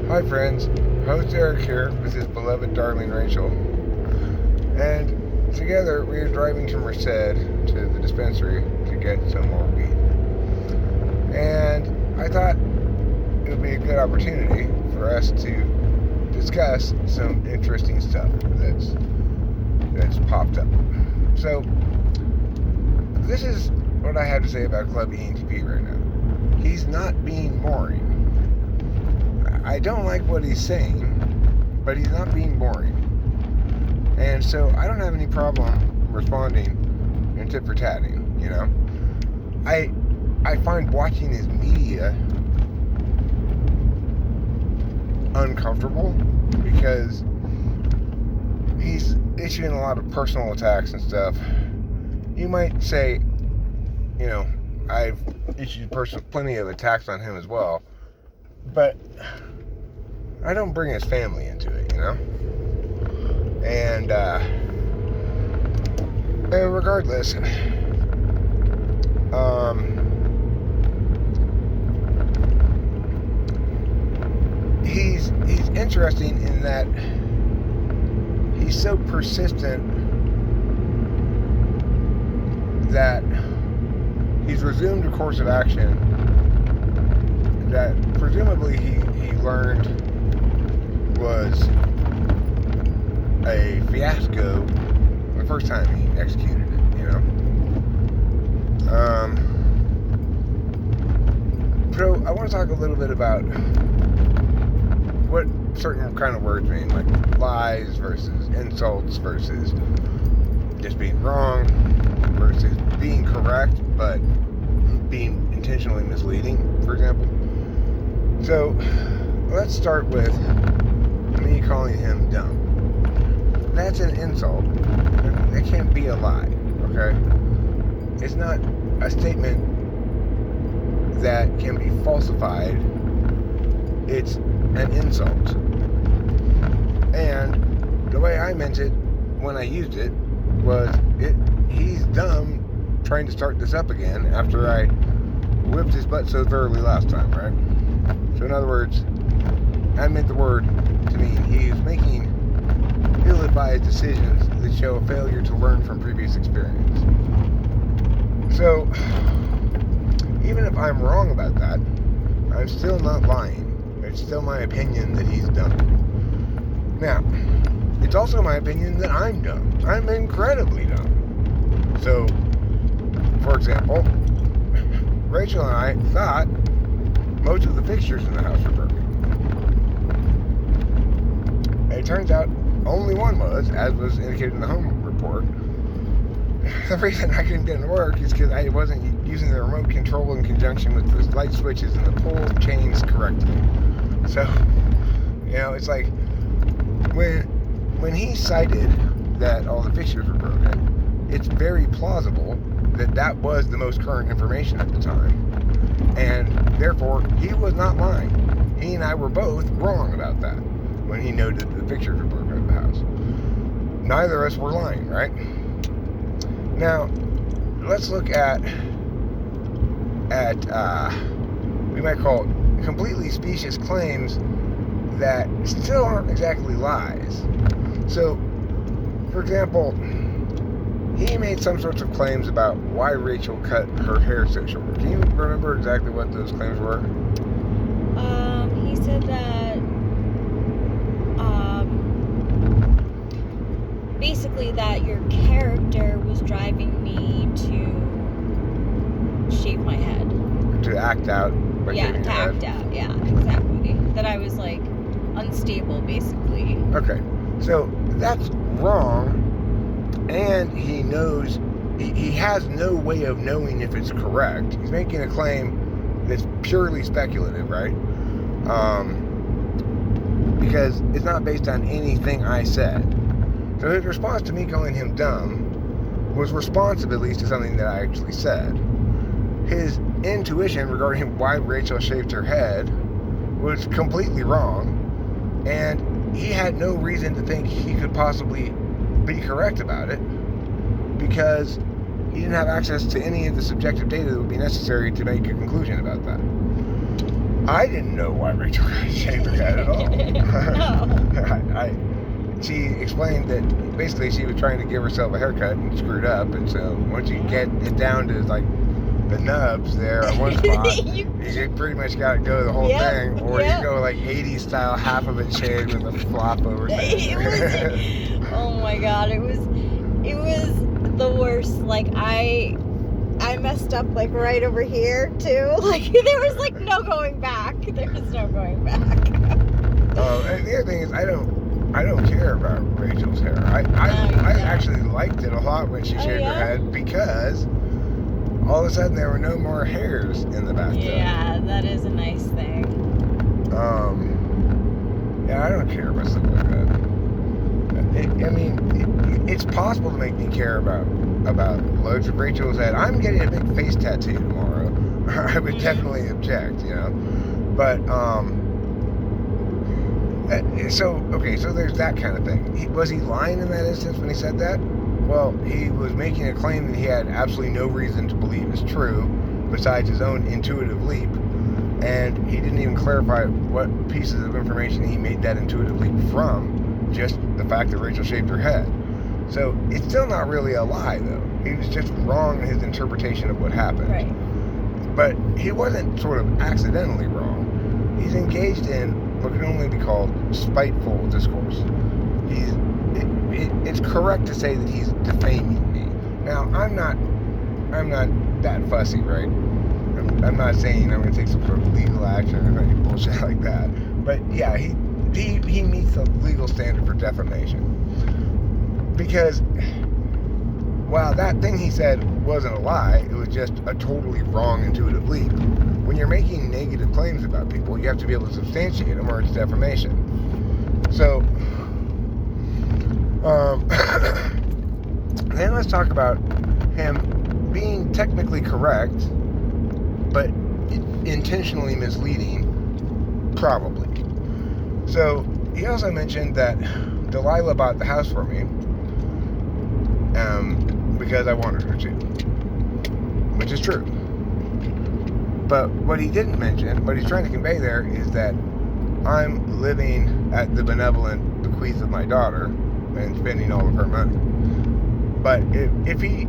Hi friends, host Eric here with his beloved darling Rachel, and together we are driving to Merced to the dispensary to get some more weed. And I thought it would be a good opportunity for us to discuss some interesting stuff that's popped up. So this is what I have to say about Club ENTP right now. He's not being boring. I don't like what he's saying, but he's not being boring. And so I don't have any problem responding and tit for tatting, you know. I find watching his media uncomfortable because he's issuing a lot of personal attacks and stuff. You might say, you know, I've issued plenty of attacks on him as well, but I don't bring his family into it, you know? And regardless, he's interesting in that he's so persistent that he's resumed a course of action that presumably he learned was a fiasco the first time he executed it, you know. So I want to talk a little bit about what certain kind of words mean, like lies versus insults versus just being wrong versus being correct but being intentionally misleading, for example. So let's start with me calling him dumb. That's an insult. That can't be a lie, okay? It's not a statement that can be falsified. It's an insult. And the way I meant it when I used it was he's dumb trying to start this up again after I whipped his butt so thoroughly last time, right? So in other words, I meant the word to mean he is making ill-advised decisions that show a failure to learn from previous experience. So, even if I'm wrong about that, I'm still not lying. It's still my opinion that he's dumb. Now, it's also my opinion that I'm dumb. I'm incredibly dumb. So, for example, Rachel and I thought most of the fixtures in the house were broken. It turns out only one was, as was indicated in the home report. The reason I couldn't get it to work is because I wasn't using the remote control in conjunction with the light switches and the pull chains correctly. So, you know, it's like when he cited that all the fixtures were broken, it's very plausible that that was the most current information at the time. And therefore, he was not lying. He and I were both wrong about that when he noted that the pictures were broken at the house. Neither of us were lying, right? Now, let's look at we might call it completely specious claims that still aren't exactly lies. So, for example, he made some sorts of claims about why Rachel cut her hair so short. Can you remember exactly what those claims were? He said that basically that your character was driving me to shave my head. To act out. To act out. Yeah, exactly. That I was like unstable, basically. Okay, so that's wrong, and he knows he has no way of knowing if it's correct. He's making a claim that's purely speculative, right? Because it's not based on anything I said. So his response to me calling him dumb was responsive at least to something that I actually said. His intuition regarding why Rachel shaved her head was completely wrong, and he had no reason to think he could possibly be correct about it because he didn't have access to any of the subjective data that would be necessary to make a conclusion about that. I didn't know why Rachel shaved her head at all. No. She explained that basically she was trying to give herself a haircut and screwed up, and so once you get it down to like the nubs there on one spot, you pretty much got to go the whole thing, or you go like 80s style, half of it shaved with a flop over thing. Oh my god, it was the worst. Like I messed up like right over here too. Like there was like no going back. There was no going back. And the other thing is I don't care about Rachel's hair. I actually liked it a lot when she shaved her head, because all of a sudden there were no more hairs in the bathtub. Yeah, that is a nice thing. Yeah, I don't care about stuff like that. It's possible to make me care about looks. If Rachel said, I'm getting a big face tattoo tomorrow, I would definitely object, you know. But, so there's that kind of thing. Was he lying in that instance when he said that? Well, he was making a claim that he had absolutely no reason to believe is true, besides his own intuitive leap, and he didn't even clarify what pieces of information he made that intuitive leap from, just the fact that Rachel shaved her head. So it's still not really a lie, though. He was just wrong in his interpretation of what happened. Right. But he wasn't sort of accidentally wrong. He's engaged in what can only be called spiteful discourse. It's correct to say that he's defaming me. Now, I'm not that fussy, right? I'm not saying I'm going to take some sort of legal action or any bullshit like that. But yeah, he meets the legal standard for defamation. Because while that thing he said wasn't a lie, it was just a totally wrong intuitive leap. When you're making negative claims about people, you have to be able to substantiate them, or it's defamation. So, then let's talk about him being technically correct, but intentionally misleading, probably. So, he also mentioned that Delilah bought the house for me, because I wanted her to, which is true. But what he didn't mention, what he's trying to convey there, is that I'm living at the benevolent bequeath of my daughter and spending all of her money. But if he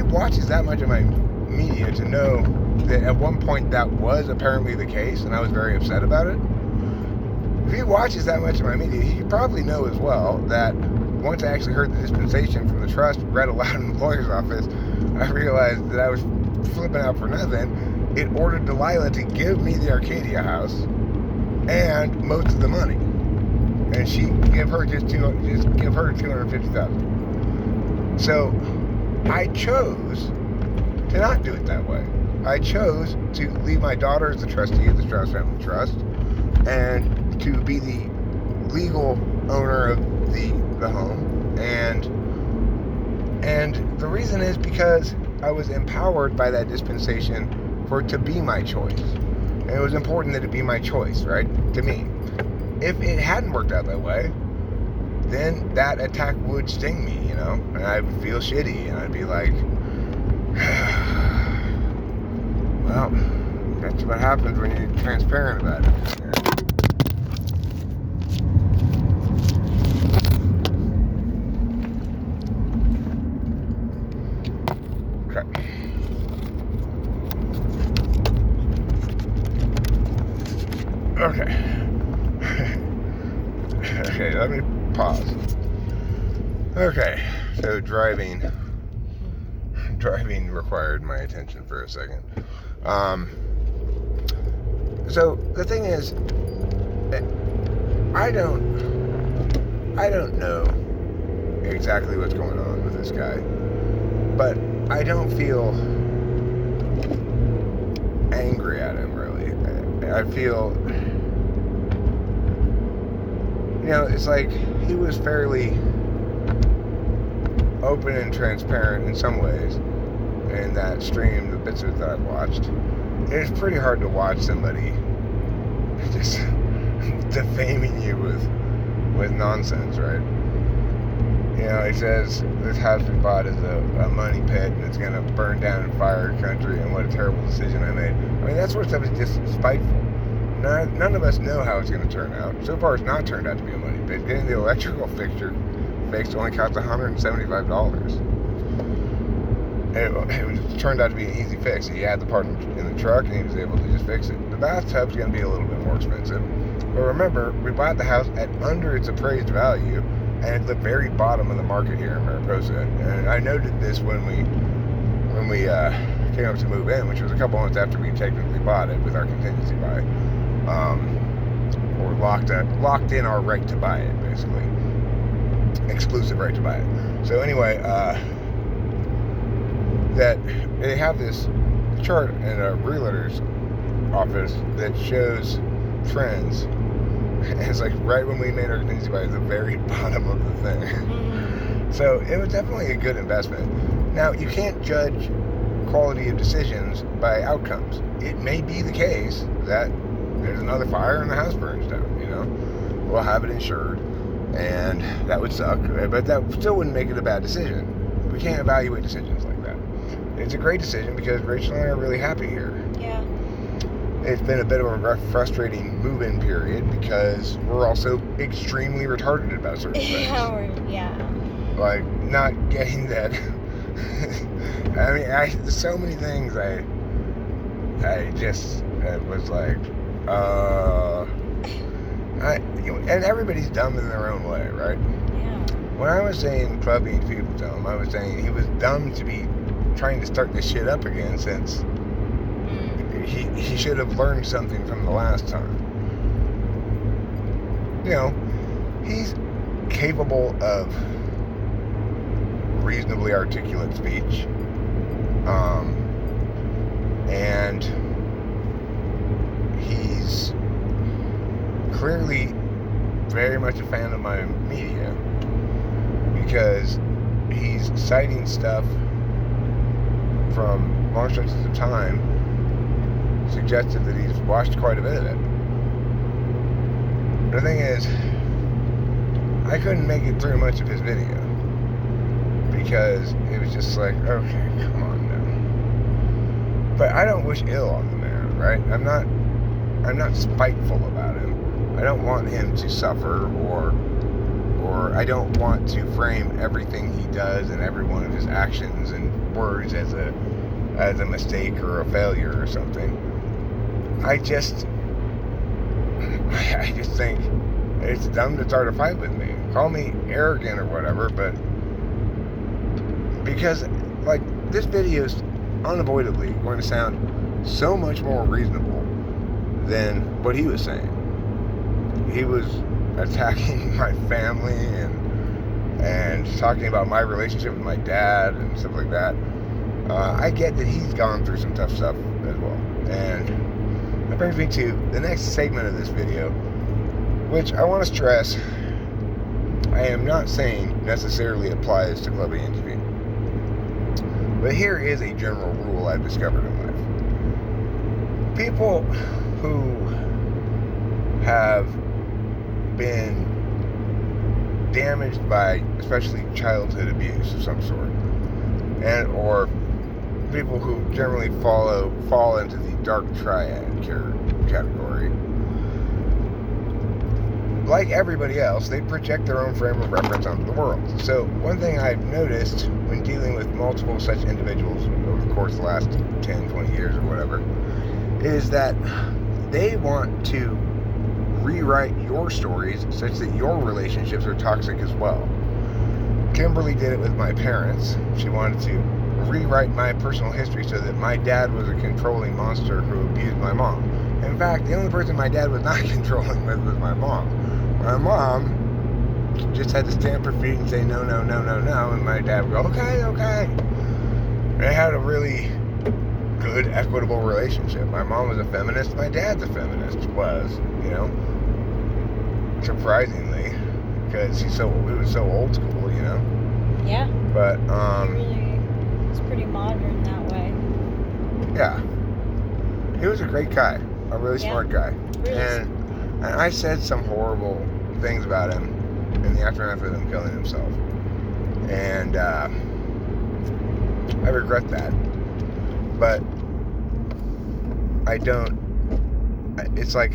watches that much of my media to know that at one point that was apparently the case, and I was very upset about it, if he watches that much of my media, he could probably know as well that once I actually heard the dispensation from the trust read aloud in the lawyer's office, I realized that I was flipping out for nothing. It ordered Delilah to give me the Arcadia house and most of the money, and she give her $250,000. So I chose to not do it that way. I chose to leave my daughter as the trustee of the Strauss Family Trust, and to be the legal owner of the home, and the reason is because I was empowered by that dispensation for it to be my choice, and it was important that it be my choice, right, to me. If it hadn't worked out that way, then that attack would sting me, you know, and I would feel shitty, and I'd be like, well, that's what happens when you're transparent about it. Okay. Okay, let me pause. Okay, so driving required my attention for a second. So the thing is, I don't know exactly what's going on with this guy, but I don't feel angry at him, really. I feel, you know, it's like he was fairly open and transparent in some ways in that stream, the bits of it that I watched. It's pretty hard to watch somebody just defaming you with nonsense, right? You know, he says this house we bought is a money pit and it's going to burn down and fire our country, and what a terrible decision I made. I mean, that sort of stuff is just spiteful. None of us know how it's going to turn out. So far, it's not turned out to be a money pit. Getting the electrical fixture fixed only cost $175. It turned out to be an easy fix. He had the part in the truck, and he was able to just fix it. The bathtub's going to be a little bit more expensive. But remember, we bought the house at under its appraised value, and at the very bottom of the market here in Mariposa. And I noted this when we came up to move in, which was a couple months after we technically bought it with our contingency buy. Or locked in our right to buy it, basically. Exclusive right to buy it. So anyway, that they have this chart in a realtor's office that shows trends. And it's like right when we made our contingency buy, at the very bottom of the thing. So it was definitely a good investment. Now, you can't judge quality of decisions by outcomes. It may be the case that there's another fire and the house burns down, you know. We'll have it insured, and that would suck, but that still wouldn't make it a bad decision. We can't evaluate decisions like that. It's a great decision because Rachel and I are really happy here. Yeah. It's been a bit of a frustrating move-in period because we're also extremely retarded about certain things. Yeah. Like, not getting that. I mean, there's so many things I just was like, and everybody's dumb in their own way, right? Yeah. When I was saying clubbing to people to him, I was saying he was dumb to be trying to start this shit up again, since he should have learned something from the last time. You know, he's capable of reasonably articulate speech, and he's clearly very much a fan of my media, because he's citing stuff from long stretches of time, suggested that he's watched quite a bit of it. The thing is, I couldn't make it through much of his video because it was just like, okay, come on now. But I don't wish ill on the man, right? I'm not spiteful about him. I don't want him to suffer, or I don't want to frame everything he does and every one of his actions and words as a mistake or a failure or something. I just think it's dumb to start a fight with me. Call me arrogant or whatever, but because, like, this video is unavoidably going to sound so much more reasonable than what he was saying. He was attacking my family and talking about my relationship with my dad and stuff like that. I get that he's gone through some tough stuff as well. And that brings me to the next segment of this video, which I want to stress, I am not saying necessarily applies to Club ENTP. But here is a general rule I've discovered in life. People who have been damaged by especially childhood abuse of some sort, and or people who generally fall into the dark triad category, like everybody else, they project their own frame of reference onto the world. So one thing I've noticed when dealing with multiple such individuals over the course of the last 10, 20 years or whatever, is that they want to rewrite your stories such that your relationships are toxic as well. Kimberly did it with my parents. She wanted to rewrite my personal history so that my dad was a controlling monster who abused my mom. In fact, the only person my dad was not controlling with was my mom. My mom just had to stamp her feet and say no, no, no, no, no, and my dad would go, okay, okay. They had a really good, equitable relationship. My mom was a feminist, my dad's a feminist, you know, surprisingly, because it was so old school, you know. Yeah. But It's pretty modern that way. Yeah. He was a great guy, a really smart guy. Really. And I said some horrible things about him in the aftermath of him killing himself. And I regret that. But I don't it's like,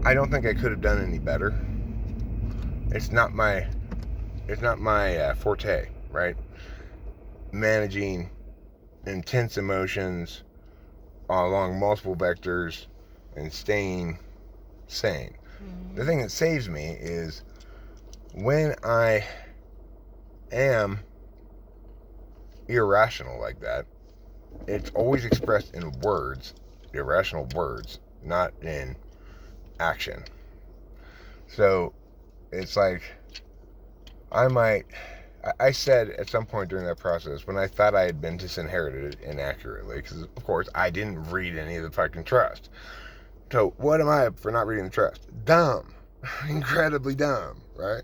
I don't think I could have done any better. It's not my forte, right? Managing intense emotions along multiple vectors and staying sane. The thing that saves me is when I am irrational like that, it's always expressed in words, irrational words, not in action. So it's like, I said at some point during that process, when I thought I had been disinherited inaccurately, because of course I didn't read any of the fucking trust. So what am I for not reading the trust? Dumb. Incredibly dumb, right?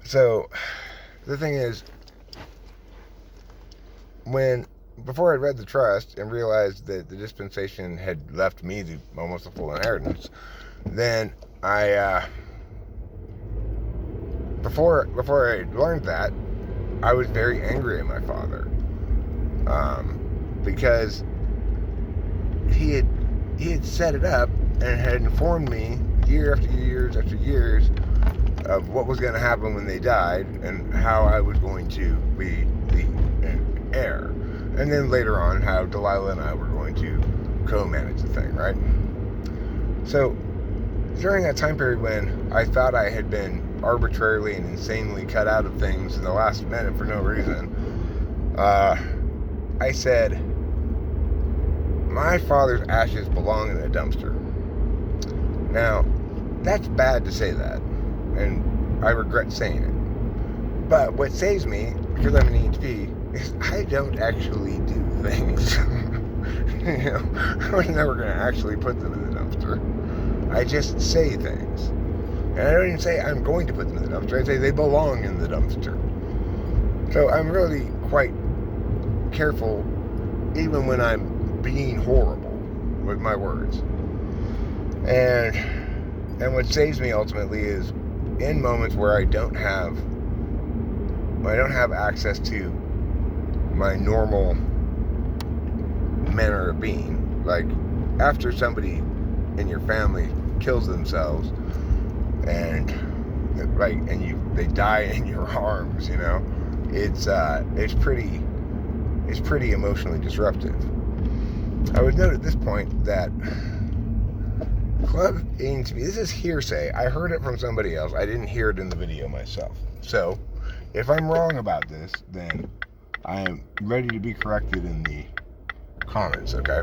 So the thing is, before I read the trust and realized that the dispensation had left me almost a full inheritance, then before I learned that, I was very angry at my father, because he had set it up and had informed me year after years after years of what was going to happen when they died and how I was going to be the heir, and then later on how Delilah and I were going to co-manage the thing, right? So during that time period when I thought I had been arbitrarily and insanely cut out of things in the last minute for no reason, I said, my father's ashes belong in a dumpster. Now, that's bad to say that, and I regret saying it. But what saves me, because I'm an ENTP, is I don't actually do things. I was never going to actually put them in the dumpster. I just say things. And I don't even say I'm going to put them in the dumpster. I say they belong in the dumpster. So I'm really quite careful, even when I'm being horrible with my words. And what saves me ultimately is in moments where I don't have access to my normal manner of being. Like after somebody in your family kills themselves and they die in your arms, it's pretty emotionally disruptive. I would note at this point that Club ENTP, this is hearsay. I heard it from somebody else. I didn't hear it in the video myself. So, if I'm wrong about this, then I am ready to be corrected in the comments, okay?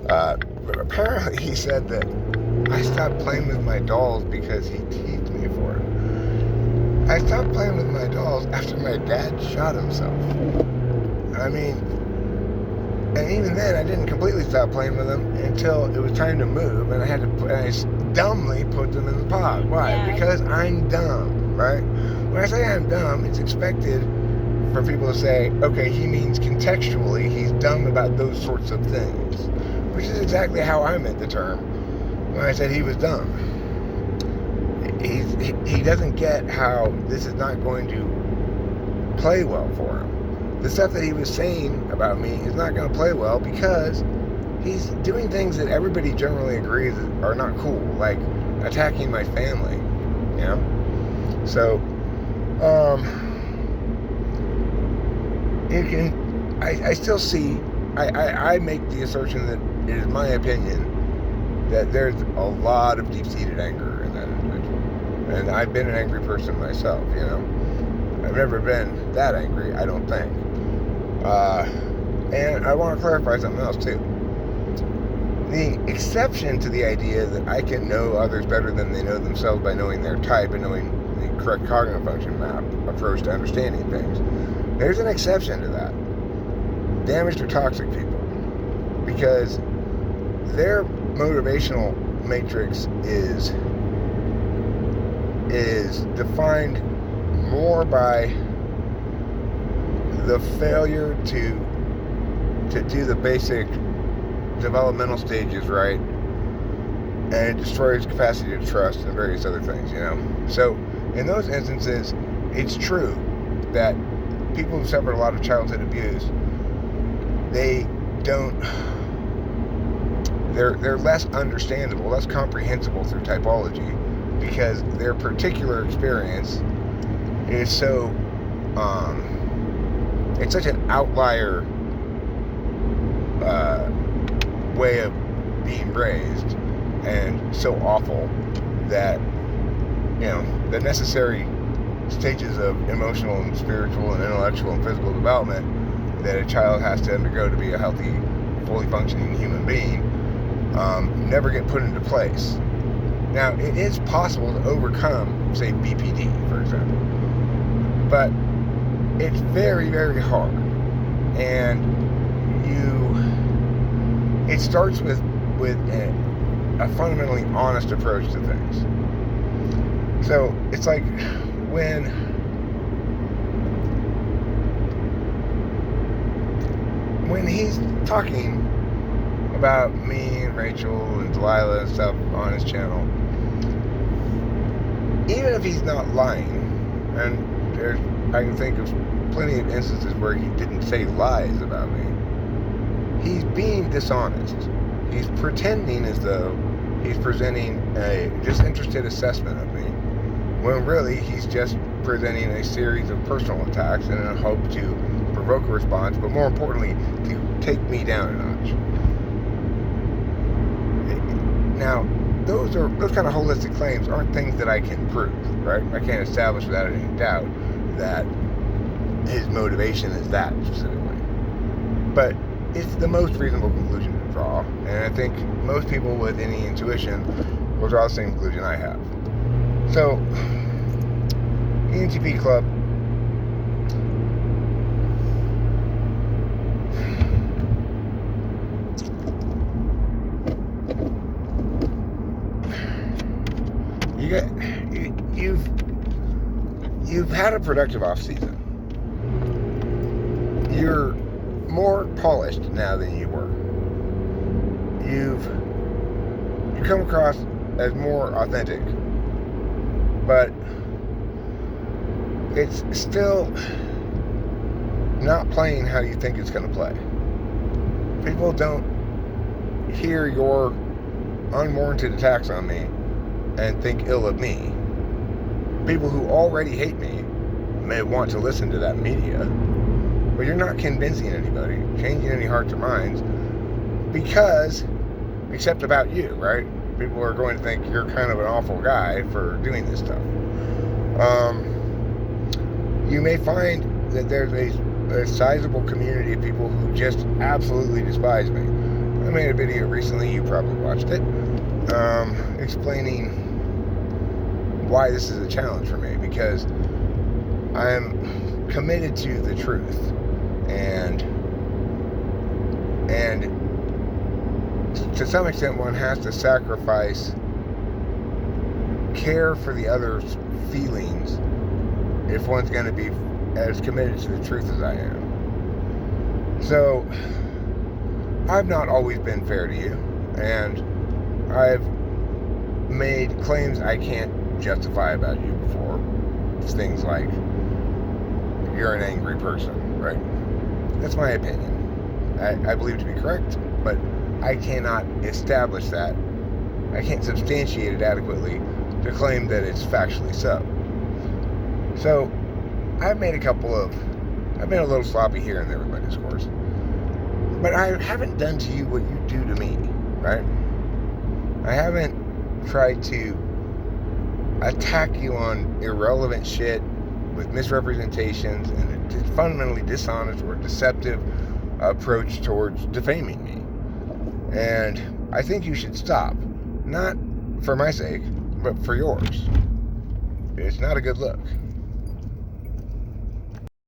But apparently he said that I stopped playing with my dolls because he teased me for it. I stopped playing with my dolls after my dad shot himself. I mean, and even then, I didn't completely stop playing with them until it was time to move, and I dumbly put them in the pod. Why? Yeah. Because I'm dumb, right? When I say I'm dumb, it's expected for people to say, okay, he means contextually he's dumb about those sorts of things, which is exactly how I meant the term when I said he was dumb. He doesn't get how this is not going to play well for him. The stuff that he was saying about me is not going to play well because he's doing things that everybody generally agrees are not cool, like attacking my family, So, I still see, I make the assertion that it is my opinion that there's a lot of deep-seated anger in that individual. And I've been an angry person myself, I've never been that angry, I don't think. And I want to clarify something else too. The exception to the idea that I can know others better than they know themselves by knowing their type and knowing the correct cognitive function map approach to understanding things, there's an exception to that. Damaged or toxic people. Because their motivational matrix is defined more by the failure to do the basic developmental stages right, and it destroys capacity to trust and various other things, So in those instances, it's true that people who suffered a lot of childhood abuse, they don't they're less understandable, less comprehensible through typology, because their particular experience is so it's such an outlier way of being raised, and so awful that the necessary stages of emotional and spiritual and intellectual and physical development that a child has to undergo to be a healthy, fully functioning human being never get put into place. Now, it is possible to overcome, say, BPD, for example, but it's very, very hard, and it starts with a fundamentally honest approach to things. So it's like when he's talking about me and Rachel and Delilah and stuff on his channel, even if he's not lying, and I can think of plenty of instances where he didn't say lies about me, he's being dishonest. He's pretending as though he's presenting a disinterested assessment of me, when really he's just presenting a series of personal attacks in a hope to provoke a response, but more importantly, to take me down a notch. Now, those kind of holistic claims aren't things that I can prove, right? I can't establish without any doubt that his motivation is that specifically. But it's the most reasonable conclusion to draw, and I think most people with any intuition will draw the same conclusion I have. So, ENTP Club, you've had a productive off season. You're more polished now than you were. You come across as more authentic, but it's still not playing how you think it's going to play. People don't hear your unwarranted attacks on me and think ill of me. People who already hate me may want to listen to that media, but you're not convincing anybody, changing any hearts or minds, because, except about you, right? People are going to think you're kind of an awful guy for doing this stuff. You may find that there's a sizable community of people who just absolutely despise me. I made a video recently, you probably watched it, explaining why this is a challenge for me, because I'm committed to the truth, and to some extent one has to sacrifice care for the other's feelings if one's going to be as committed to the truth as I am. So I've not always been fair to you, and I've made claims I can't justify about you before. It's things like, you're an angry person, right? That's my opinion. I believe it to be correct, but I cannot establish that. I can't substantiate it adequately to claim that it's factually so. So, I've been a little sloppy here and there with my discourse, but I haven't done to you what you do to me, right? I haven't tried to attack you on irrelevant shit with misrepresentations and a fundamentally dishonest or deceptive approach towards defaming me. And I think you should stop. Not for my sake, but for yours. It's not a good look.